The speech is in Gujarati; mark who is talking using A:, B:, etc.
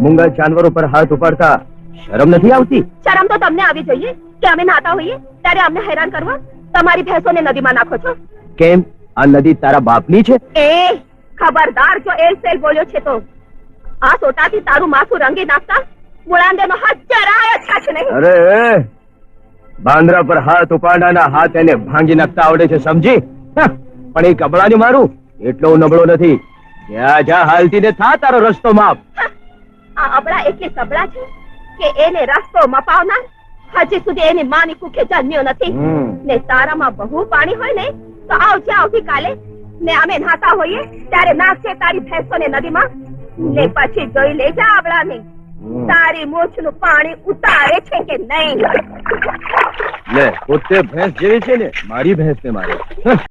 A: મૂંગા જાનવરો પર હાથ ઉપાડતા શરમ નથી આવતી?
B: શરમ તો તમને આવી જોઈએ કે અમે નાતા હોઈએ ત્યારે અમને હેરાન કરવા તમારી ભેંસોને નદીમાં નાખો છો.
A: કેમ, આ નદી તારા બાપની છે?
B: એ ખબરદાર, જો એલ સેલ બોલ્યો છે તો આ સોટાથી તારું માથું રંગી નાખતા મુળાંદેનો હાથ જરાય અચ્છા છે નહીં.
A: અરે બાંદરા પર હાથ ઉપાડનાના હાથ એને ભાંગી નાખતા આવડે છે, સમજી? પણ એ કબળાની મારું એટલો નબળો નથી. જ્યાં જ્યાં હાલતી ને થા તારો રસ્તો માપ.
B: આ અબળા એટલી સબળા છે કે એને રસ્તો મપાવનાર હજી સુધી એની માની કુખે જન્મ્યો નથી. ને તારામાં બહુ પાણી હોય ને તો આવજે આવતીકાલે ને અમે નહાતા હોઈએ ત્યારે નાખશે તારી ભેંસોને નદીમાં ને પછી જોઈ લેજે આબળાને તારી મૂછનું પાણી ઉતારે છે કે નહીં.
A: લે, પોતે ભેંસ જેવી છે ને મારી ભેંસ ને મારે.